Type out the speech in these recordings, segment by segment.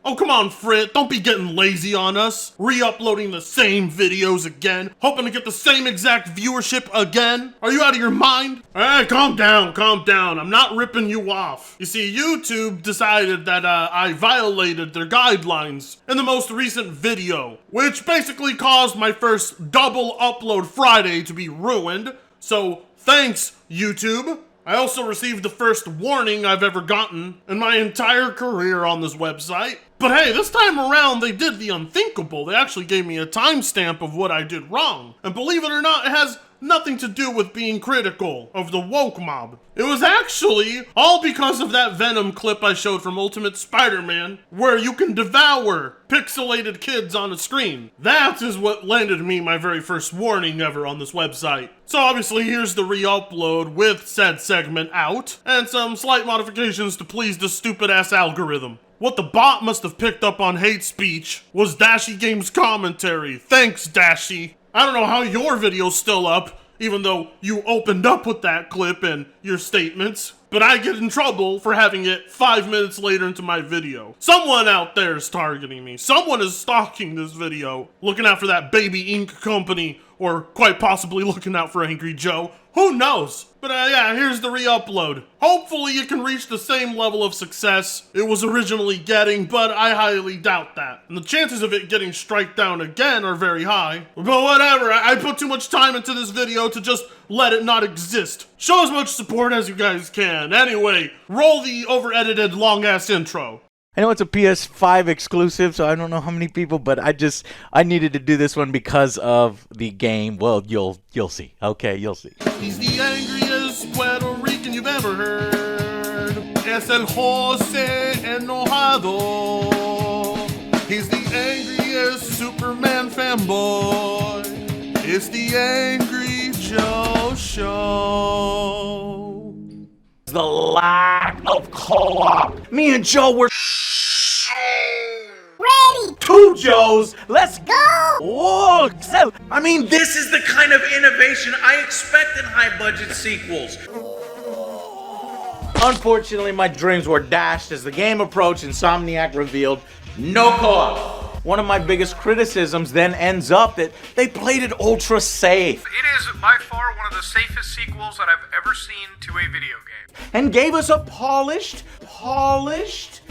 Oh, come on, Frit, don't be getting lazy on us. Re-uploading the same videos again, hoping to get the same exact viewership again. Are you out of your mind? Hey, calm down. I'm not ripping you off. You see, YouTube decided that I violated their guidelines in the most recent video, which basically caused my first double upload Friday to be ruined. So, thanks, YouTube. I also received the first warning I've ever gotten in my entire career on this website. But hey, this time around, they did the unthinkable. They actually gave me a timestamp of what I did wrong. And believe it or not, it has nothing to do with being critical of the woke mob. It was actually all because of that Venom clip I showed from Ultimate Spider-Man, where you can devour pixelated kids on a screen. That is what landed me my very first warning ever on this website. So obviously here's the re-upload with said segment out, and some slight modifications to please the stupid ass algorithm. What the bot must have picked up on hate speech was Dashy Games commentary. Thanks, Dashy. I don't know how your video's still up, even though you opened up with that clip and your statements, but I get in trouble for having it 5 minutes later into my video. Someone out there is targeting me. Someone is stalking this video, looking out for that Baby Ink company, or quite possibly looking out for Angry Joe. Who knows? But yeah, here's the re-upload. Hopefully you can reach the same level of success it was originally getting, but I highly doubt that. And the chances of it getting strike down again are very high. But whatever, I put too much time into this video to just let it not exist. Show as much support as you guys can. Anyway, roll the over-edited long-ass intro. I know it's a PS5 exclusive, so I don't know how many people, but I needed to do this one because of the game. Well, you'll see. Okay, you'll see. He's the angriest Puerto Rican you've ever heard. Es el Jose enojado. He's the angriest Superman fanboy. It's the Angry Joe Show. The lack of co-op. Me and Joe were Ready! 2 Joes. Let's go! Go! Whoa! I mean, this is the kind of innovation I expect in high-budget sequels. Unfortunately, my dreams were dashed as the game approached. Insomniac revealed no co-op. One of my biggest criticisms then ends up that they played it ultra safe. It is by far one of the safest sequels that I've ever seen to a video game. And gave us a polished? Polished?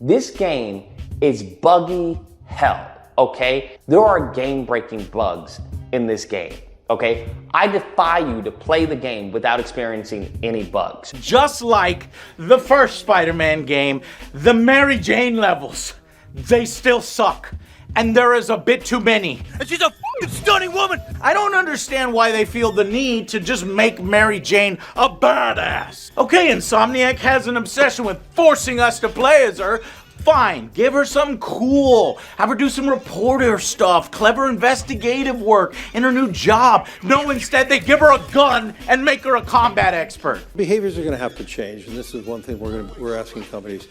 This game is buggy hell, okay? There are game-breaking bugs in this game, okay? I defy you to play the game without experiencing any bugs. Just like the first Spider-Man game, the Mary Jane levels, they still suck. And there is a bit too many. And she's a f***ing stunning woman! I don't understand why they feel the need to just make Mary Jane a badass. Okay, Insomniac has an obsession with forcing us to play as her. Fine, give her something cool. Have her do some reporter stuff, clever investigative work in her new job. No, instead they give her a gun and make her a combat expert. Behaviors are going to have to change, and this is one thing we're asking companies.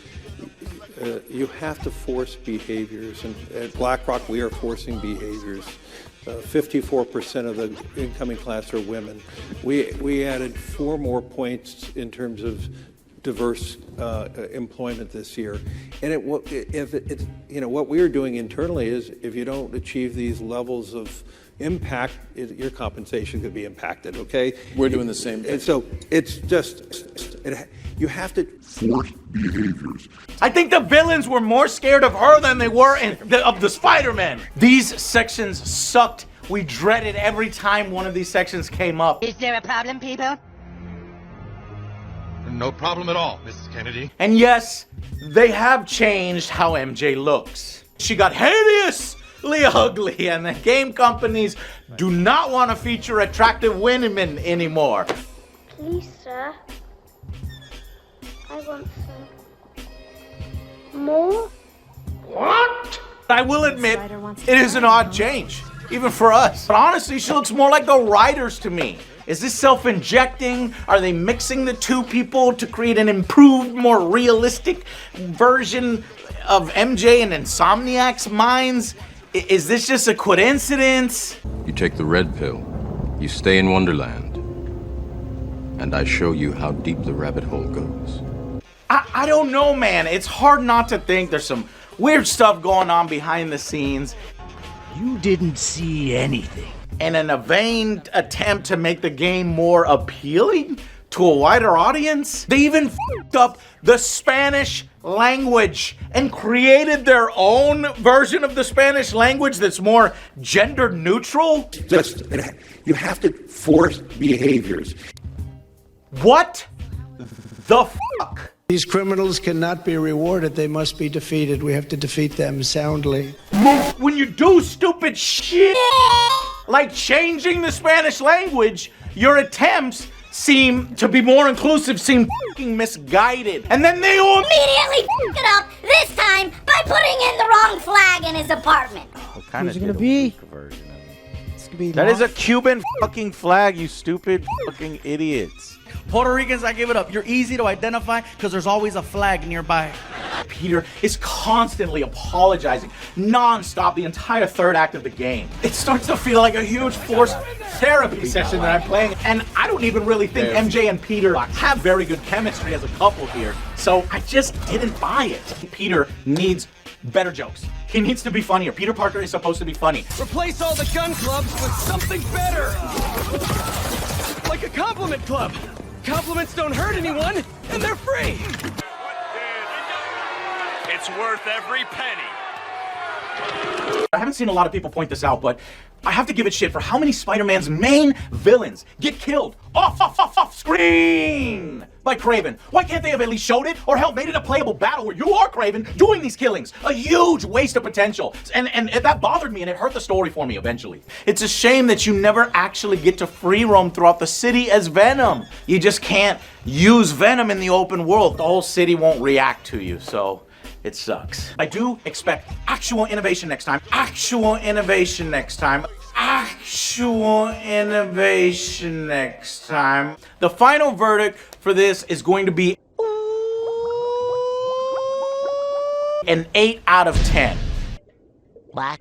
You have to force behaviors, and at BlackRock we are forcing behaviors. 54% of the incoming class are women. We added 4 more points in terms of diverse employment this year, and what we are doing internally is if you don't achieve these levels of impact, your compensation could be impacted. Okay, we're doing the same thing. And so it's just you have to force behaviors. I think the villains were more scared of her than they were of the Spider-Man. These sections sucked. We dreaded every time one of these sections came up. Is there a problem, people? No problem at all, Mrs. Kennedy. And yes, they have changed how MJ looks. She got hideously ugly, and the game companies do not want to feature attractive women anymore. Please, sir. I want some more. What? I will admit, it is an odd change, even for us. But honestly, she looks more like the writers to me. Is this self-injecting? Are they mixing the two people to create an improved, more realistic version of MJ and Insomniac's minds? Is this just a coincidence? You take the red pill, you stay in Wonderland, and I show you how deep the rabbit hole goes. I don't know, man. It's hard not to think there's some weird stuff going on behind the scenes. You didn't see anything. And in a vain attempt to make the game more appealing to a wider audience, they even f***ed up the Spanish language and created their own version of the Spanish language that's more gender neutral. You have to force behaviors. What the fuck? These criminals cannot be rewarded. They must be defeated. We have to defeat them soundly. When you do stupid shit, like changing the Spanish language, your attempts seem to be more inclusive, seem fucking misguided. And then they all immediately f***ed it up, this time by putting in the wrong flag in his apartment. Who's it gonna be? That is a Cuban fucking flag, you stupid fucking idiots. Puerto Ricans, I give it up. You're easy to identify because there's always a flag nearby. Peter is constantly apologizing, non-stop, the entire third act of the game. It starts to feel like a huge forced therapy session that I'm playing, and I don't even really think MJ and Peter have very good chemistry as a couple here, so I just didn't buy it. Peter needs better jokes. He needs to be funnier. Peter Parker is supposed to be funny. Replace all the gun clubs with something better. Like a compliment club. Compliments don't hurt anyone, and they're free. It's worth every penny. I haven't seen a lot of people point this out, but I have to give it shit for how many Spider-Man's main villains get killed off screen by Kraven. Why can't they have at least showed it or hell made it a playable battle where you are Kraven doing these killings? A huge waste of potential. And that bothered me and it hurt the story for me eventually. It's a shame that you never actually get to free roam throughout the city as Venom. You just can't use Venom in the open world. The whole city won't react to you, so it sucks. I do expect actual innovation next time. Actual innovation next time. Actual innovation next time. The final verdict for this is going to be an 8 out of 10. What?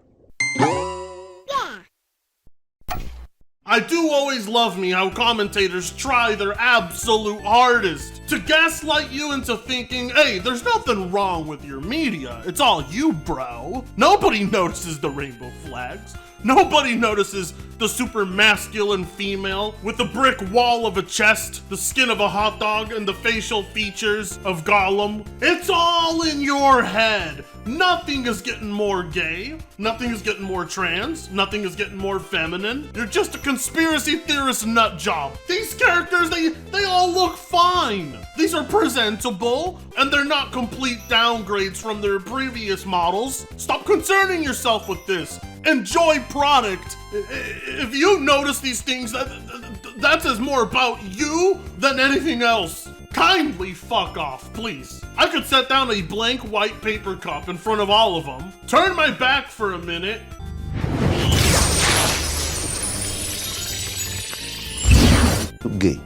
I do always love me how commentators try their absolute hardest to gaslight you into thinking, hey, there's nothing wrong with your media. It's all you, bro. Nobody notices the rainbow flags. Nobody notices the super masculine female with the brick wall of a chest, the skin of a hot dog, and the facial features of Gollum. It's all in your head. Nothing is getting more gay. Nothing is getting more trans. Nothing is getting more feminine. You're just a conspiracy theorist nut job. These characters, they all look fine. These are presentable, and they're not complete downgrades from their previous models. Stop concerning yourself with this. Enjoy product. If you notice these things, that's as more about you than anything else. Kindly fuck off, please. I could set down a blank white paper cup in front of all of them, turn my back for a minute, Gay.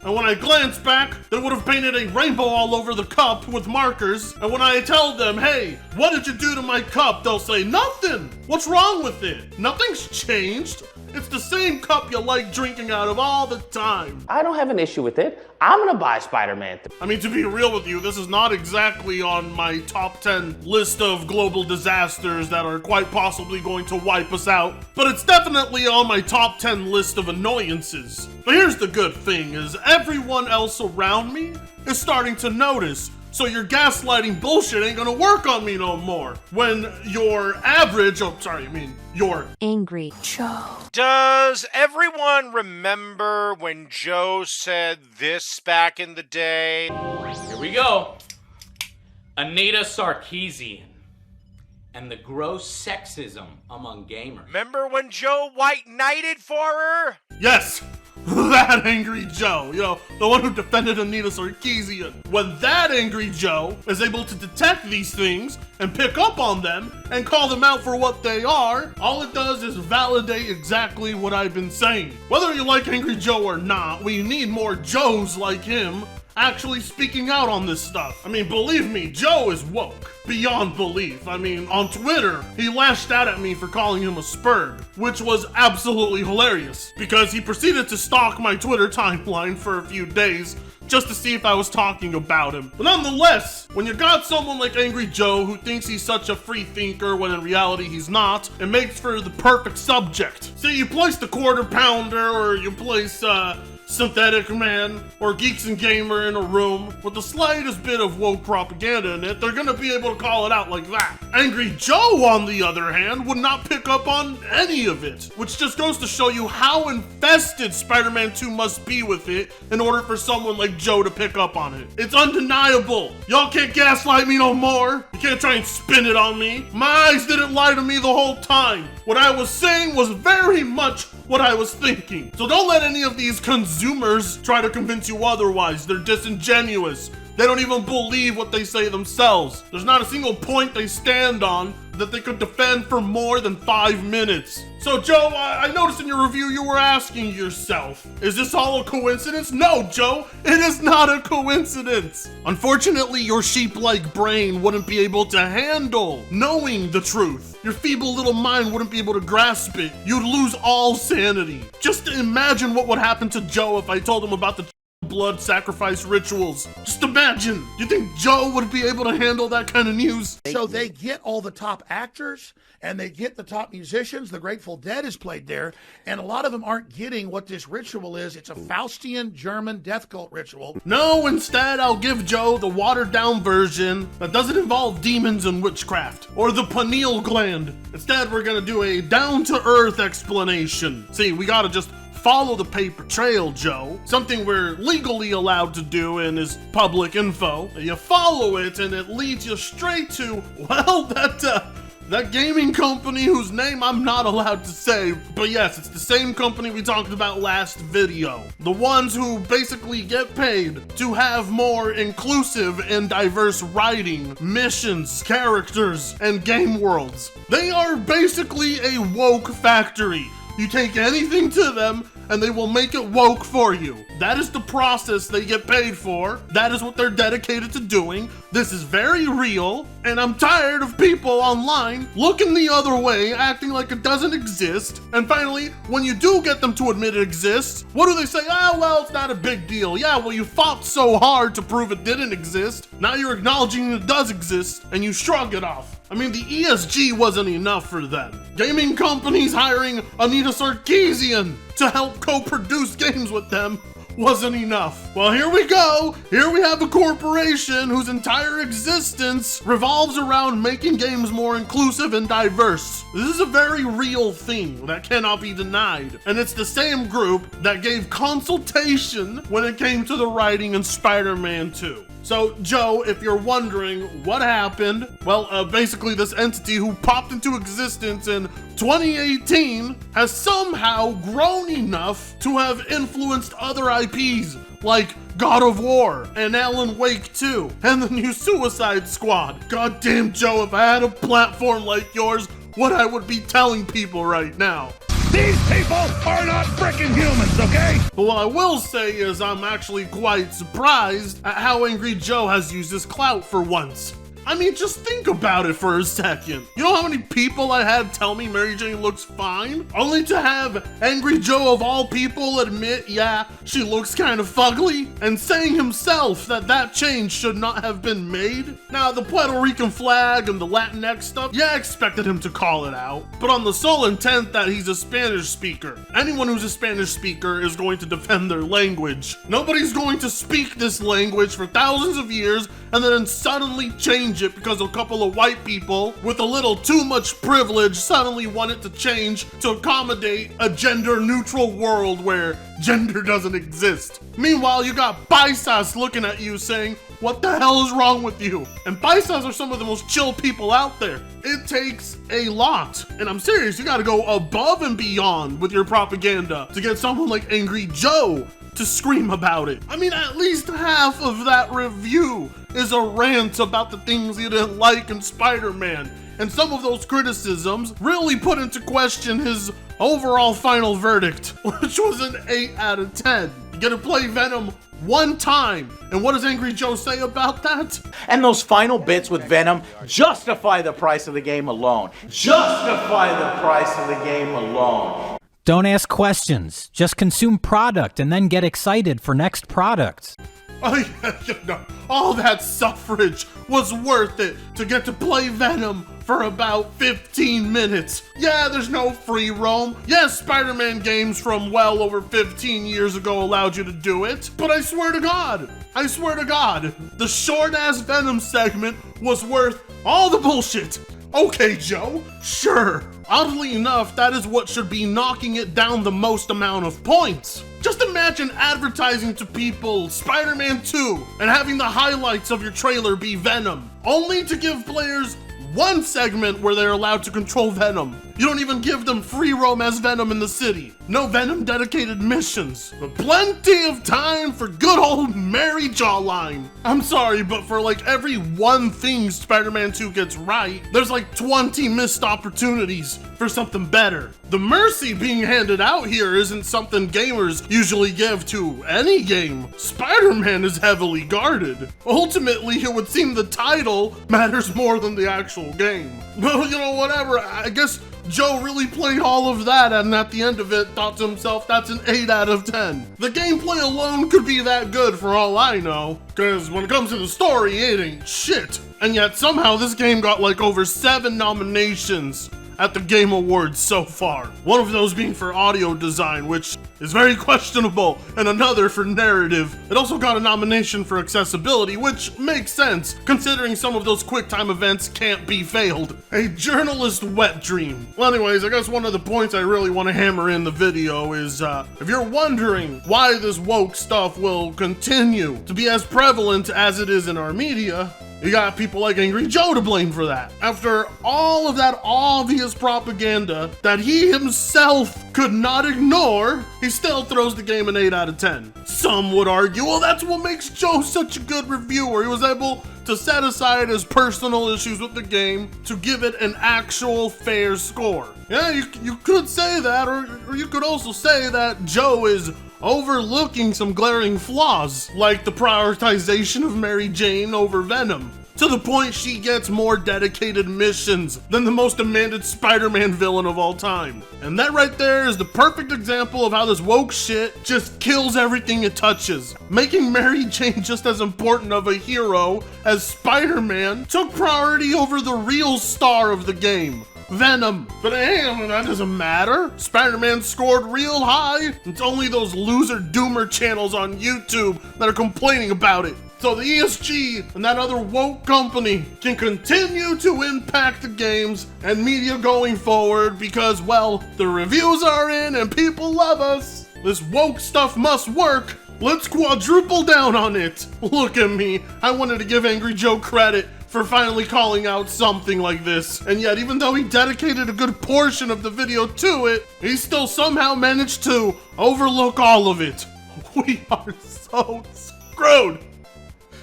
and when I glance back, they would have painted a rainbow all over the cup with markers, and when I tell them, hey, what did you do to my cup, they'll say, nothing. What's wrong with it? Nothing's changed. It's the same cup you like drinking out of all the time. I don't have an issue with it. I'm gonna buy Spider-Man 3. I mean, to be real with you, this is not exactly on my top 10 list of global disasters that are quite possibly going to wipe us out, but it's definitely on my top 10 list of annoyances. But here's the good thing, is everyone else around me is starting to notice. So your gaslighting bullshit ain't gonna work on me no more. When your average, your Angry Joe. Does everyone remember when Joe said this back in the day? Here we go. Anita Sarkeesian and the gross sexism among gamers. Remember when Joe white knighted for her? Yes, that angry Joe, you know, the one who defended Anita Sarkeesian. When that angry Joe is able to detect these things and pick up on them and call them out for what they are, all it does is validate exactly what I've been saying. Whether you like Angry Joe or not, we need more Joes like him actually speaking out on this stuff. I mean, believe me, Joe is woke. Beyond belief. I mean, on Twitter, he lashed out at me for calling him a spurg, which was absolutely hilarious, because he proceeded to stalk my Twitter timeline for a few days, just to see if I was talking about him. But nonetheless, when you got someone like Angry Joe who thinks he's such a free thinker when in reality he's not, it makes for the perfect subject. See, you place the Quarter Pounder or you place Synthetic Man or Geeks and Gamer in a room with the slightest bit of woke propaganda in it, they're gonna be able to call it out like that. Angry Joe, on the other hand, would not pick up on any of it, which just goes to show you how infested Spider-Man 2 must be with it in order for someone like Joe to pick up on it. It's undeniable. Y'all can't gaslight me no more. You can't try and spin it on me. My eyes didn't lie to me the whole time. What I was saying was very much what I was thinking. So don't let any of these consumers try to convince you otherwise. They're disingenuous. They don't even believe what they say themselves. There's not a single point they stand on that they could defend for more than 5 minutes. So Joe, I noticed in your review you were asking yourself, is this all a coincidence? No, Joe, it is not a coincidence. Unfortunately, your sheep-like brain wouldn't be able to handle knowing the truth. Your feeble little mind wouldn't be able to grasp it. You'd lose all sanity. Just imagine what would happen to Joe if I told him about the blood sacrifice rituals. Just imagine. You think Joe would be able to handle that kind of news? So they get all the top actors and they get the top musicians. The Grateful Dead is played there, and a lot of them aren't getting what this ritual is. It's a Faustian German death cult ritual. No, instead I'll give Joe the watered down version that doesn't involve demons and witchcraft or the pineal gland. Instead, we're gonna do a down-to-earth explanation. See, we gotta just follow the paper trail, Joe. Something we're legally allowed to do and is public info. You follow it and it leads you straight to, well, that gaming company whose name I'm not allowed to say. But yes, it's the same company we talked about last video. The ones who basically get paid to have more inclusive and diverse writing, missions, characters, and game worlds. They are basically a woke factory. You take anything to them and they will make it woke for you. That is the process they get paid for. That is what they're dedicated to doing. This is very real, and I'm tired of people online looking the other way, acting like it doesn't exist. And finally, when you do get them to admit it exists, what do they say? Ah, well, it's not a big deal. Yeah, well, you fought so hard to prove it didn't exist. Now you're acknowledging it does exist, and you shrug it off. I mean, the ESG wasn't enough for them. Gaming companies hiring Anita Sarkeesian to help co-produce games with them wasn't enough. Well, here we go. Here we have a corporation whose entire existence revolves around making games more inclusive and diverse. This is a very real thing that cannot be denied. And it's the same group that gave Consultation when it came to the writing in Spider-Man 2. So, Joe, if you're wondering what happened, well, basically this entity who popped into existence in 2018 has somehow grown enough to have influenced other IPs like God of War and Alan Wake 2 and the new Suicide Squad. Goddamn, Joe, if I had a platform like yours, what I would be telling people right now. These people are not frickin' humans, okay? But what I will say is I'm actually quite surprised at how Angry Joe has used his clout for once. I mean, just think about it for a second. You know how many people I had tell me Mary Jane looks fine? Only to have Angry Joe of all people admit, yeah, she looks kind of fugly, and saying himself that that change should not have been made. Now, the Puerto Rican flag and the Latinx stuff, yeah, I expected him to call it out, but on the sole intent that he's a Spanish speaker. Anyone who's a Spanish speaker is going to defend their language. Nobody's going to speak this language for thousands of years and then suddenly change it because a couple of white people with a little too much privilege suddenly want it to change to accommodate a gender-neutral world where gender doesn't exist. Meanwhile, you got Paisas looking at you saying, what the hell is wrong with you? And Paisas are some of the most chill people out there. It takes a lot. And I'm serious, you gotta go above and beyond with your propaganda to get someone like Angry Joe to scream about it. I mean, at least half of that review is a rant about the things he didn't like in Spider-Man. And some of those criticisms really put into question his overall final verdict, which was an 8 out of 10. You get to play Venom one time. And what does Angry Joe say about that? And those final bits with Venom justify the price of the game alone. Justify the price of the game alone. Don't ask questions. Just consume product and then get excited for next product. All that suffrage was worth it to get to play Venom for about 15 minutes. Yeah, there's no free roam. Yes, Spider-Man games from well over 15 years ago allowed you to do it, but I swear to God, the short-ass Venom segment was worth all the bullshit. Okay, Joe, sure. Oddly enough, that is what should be knocking it down the most amount of points. Just imagine advertising to people Spider-Man 2 and having the highlights of your trailer be Venom, only to give players one segment where they're allowed to control Venom. You don't even give them free roam as Venom in the city. No Venom dedicated missions, but plenty of time for good old Mary Jawline. I'm sorry, but for like every one thing Spider-Man 2 gets right, there's like 20 missed opportunities for something better. The mercy being handed out here isn't something gamers usually give to any game. Spider-Man is heavily guarded. Ultimately, it would seem the title matters more than the actual game. Well, you know, whatever, I guess Joe really played all of that and at the end of it thought to himself, that's an 8 out of 10. The gameplay alone could be that good for all I know, because when it comes to the story, it ain't shit. And yet somehow this game got like over 7 nominations at the Game Awards so far. One of those being for audio design, which is very questionable, and another for narrative. It also got a nomination for accessibility, which makes sense, considering some of those QuickTime events can't be failed. A journalist wet dream. Well, anyways, I guess one of the points I really want to hammer in the video is, if you're wondering why this woke stuff will continue to be as prevalent as it is in our media, you got people like Angry Joe to blame for that. After all of that obvious propaganda that he himself could not ignore, he still throws the game an 8 out of 10. Some would argue, well, that's what makes Joe such a good reviewer. He was able to set aside his personal issues with the game to give it an actual fair score. Yeah, you could say that, or you could also say that Joe is overlooking some glaring flaws, like the prioritization of Mary Jane over Venom, to the point she gets more dedicated missions than the most demanded Spider-Man villain of all time. And that right there is the perfect example of how this woke shit just kills everything it touches. Making Mary Jane just as important of a hero as Spider-Man took priority over the real star of the game, Venom. But hey, that doesn't matter. Spider-Man scored real high. It's only those loser doomer channels on YouTube that are complaining about it. So the ESG and that other woke company can continue to impact the games and media going forward because, well, the reviews are in and people love us. This woke stuff must work. Let's quadruple down on it. Look at me. I wanted to give Angry Joe credit for finally calling out something like this. And yet, even though he dedicated a good portion of the video to it, he still somehow managed to overlook all of it. We are so screwed.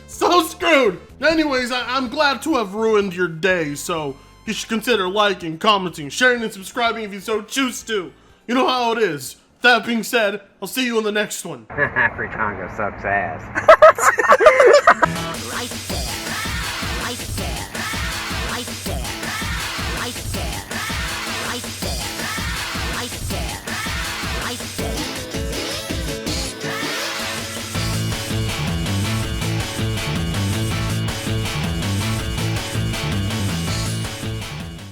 So screwed. Anyways, I'm glad to have ruined your day, so you should consider liking, commenting, sharing, and subscribing if you so choose to. You know how it is. That being said, I'll see you in the next one. Free Congo sucks ass. Right there.